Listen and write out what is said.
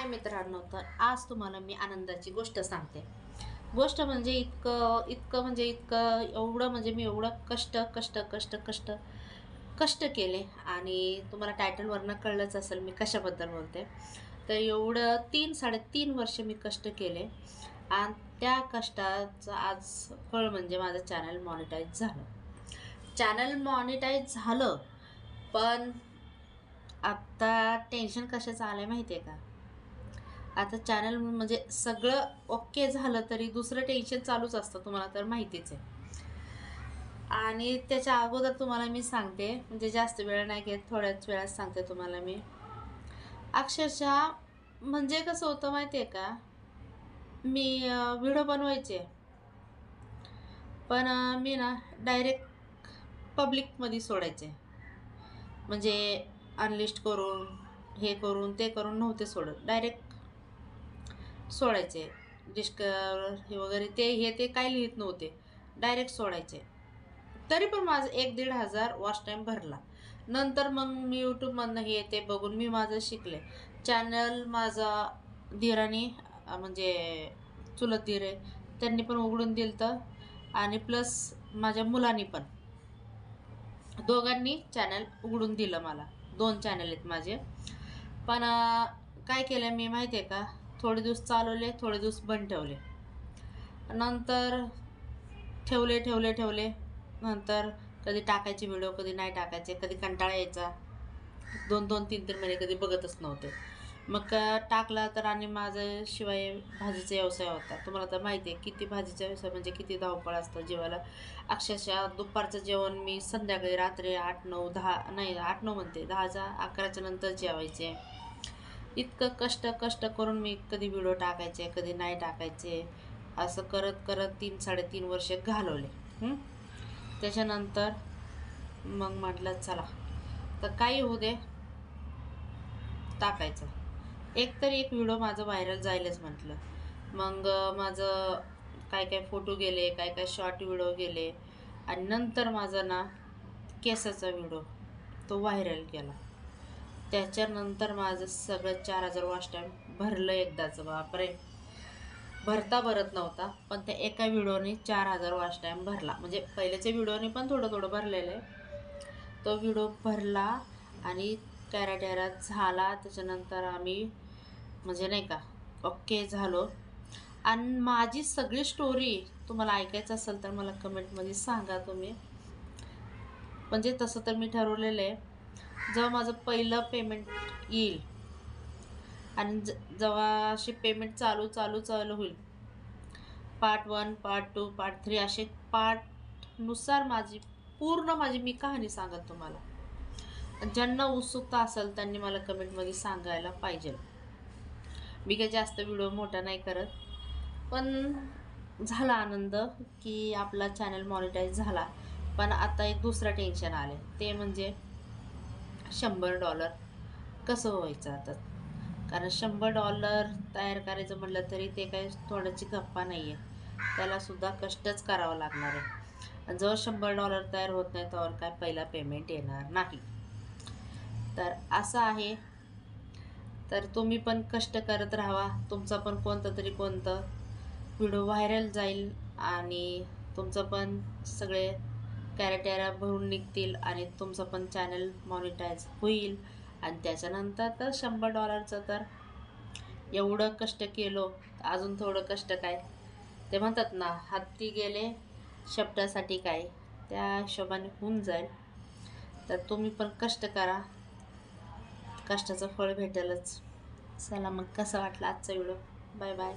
हाय मित्रांनो, तर आज तुम्हाला मी आनंदाची गोष्ट सांगते. गोष्ट म्हणजे इतकं एवढं म्हणजे मी एवढं कष्ट केले आणि तुम्हाला टायटलवरनं कळलंच असेल मी कशाबद्दल बोलते. तर एवढं 3-3.5 वर्ष मी कष्ट केले आणि त्या कष्टाचं आज फळ म्हणजे माझं चॅनल मॉनिटाईज झालं. चॅनल मॉनिटाईज झालं, पण आता टेन्शन कशाचं आलंय माहिती आहे का? आता चॅनल म्हणजे सगळं ओके झालं तरी दुसरं टेन्शन चालूच असतं, तुम्हाला तर माहितीच आहे. आणि त्याच्या अगोदर तुम्हाला मी सांगते, म्हणजे जास्त वेळ नाही घेत, थोड्याच वेळात सांगते तुम्हाला मी. अक्षरशः म्हणजे कसं होतं माहिती आहे का? मी व्हिडिओ बनवायचे, पण मी ना डायरेक्ट पब्लिकमध्ये सोडायचे. म्हणजे अनलिस्ट करून, हे करून, ते करून नव्हते सोडत. डायरेक्ट सोडायचे. हे वगैरे ते काही लिहित नव्हते. डायरेक्ट सोडायचे. तरी पण माझं 1,500 वॉच टाईम भरला. नंतर मग मी YouTubeमधनं हे ते बघून मी माझं शिकले. चॅनल माझा धीराने म्हणजे चुलत दीर आहे, त्यांनी पण उघडून दिलं आणि प्लस माझ्या मुलांनी पण. दोघांनी चॅनल उघडून दिलं मला. 2 चॅनल आहेत माझे. पण काय केलं मी माहिती आहे का? थोडे दिवस चालवले, थोडे दिवस बंद ठेवले. नंतर ठेवले. नंतर कधी टाकायचे व्हिडिओ, कधी नाही टाकायचे. कधी कंटाळा यायचा. 2-2, 3-3 महिने कधी बघतच नव्हते. मग टाकला तर आणि माझं शिवाय भाजीचा व्यवसाय होता. तुम्हाला तर माहिती आहे किती भाजीचा व्यवसाय म्हणजे किती धावपळ असतं जेवायला. अक्षरशः दुपारचं जेवण मी संध्याकाळी रात्री 8-9, 10 नाही 8-9 म्हणते 10-11च्या नंतर जेवायचे. इतकं कष्ट करून मी कधी व्हिडिओ टाकायचे, कधी नाही टाकायचे. असं करत 3-3.5 वर्ष घालवले. त्याच्यानंतर मग म्हटलं चला, तर काही होऊ दे, टाकायचं. एक व्हिडिओ माझं व्हायरल जाईलच म्हटलं. मग माझं काय फोटो गेले, काय शॉर्ट व्हिडिओ गेले आणि नंतर माझा ना केसाचा व्हिडिओ तो व्हायरल केला. त्याच्यानंतर माझं सगळं 4,000 वॉच टाईम भरलं एकदाचं. बापरे! भरत नव्हता, पण त्या एका व्हिडिओने 4,000 वॉच टाईम भरला. म्हणजे पहिल्याच्या व्हिडिओने पण थोडं भरलेलं आहे. तो व्हिडिओ भरला आणि टॅरा झाला. त्याच्यानंतर आम्ही म्हणजे नाही का ओके झालो. आणि माझी सगळी स्टोरी तुम्हाला ऐकायचं असेल तर मला कमेंटमध्ये सांगा तुम्ही. म्हणजे तसं तर मी ठरवलेलं आहे, जेव्हा माझं पहिलं पेमेंट येईल आणि जेव्हा अशी पेमेंट चालू होईल, पार्ट 1, पार्ट 2, पार्ट 3 असे पार्टनुसार माझी मी कहाणी सांगत तुम्हाला. ज्यांना उत्सुकता असेल त्यांनी मला कमेंटमध्ये सांगायला पाहिजे. मी काही जास्त व्हिडिओ मोठा नाही करत, पण झाला आनंद की आपला चॅनल मॉनिटाईज झाला. पण आता एक दुसरं टेन्शन आले, ते म्हणजे $100 कसं व्हायचं आता? कारण $100 तयार करायचं म्हटलं तरी ते काही थोड्याची गप्पा नाही आहे. त्यालासुद्धा कष्टच करावं लागणार आहे. आणि जेव्हा $100 तयार होत नाही त्यावर काय पहिला पेमेंट येणार नाही. तर असं आहे. तर तुम्ही पण कष्ट करत राहा. तुमचा पण कोणता व्हिडिओ व्हायरल जाईल आणि तुमचं पण सगळे कॅरेक्टर भरून निघतील आणि तुमचं पण चॅनल मॉनिटाईज होईल. आणि त्याच्यानंतर तर $100चं तर एवढं कष्ट केलो, अजून थोडं कष्ट काय. ते म्हणतात ना, हत्ती गेले शेपटासाठी काय, त्या हिशोबाने होऊन जाईल. तर तुम्ही पण कष्ट करा, कष्टाचं फळ भेटेलच. चला मग, कसा वाटला आजचा व्हिडिओ? Bye bye.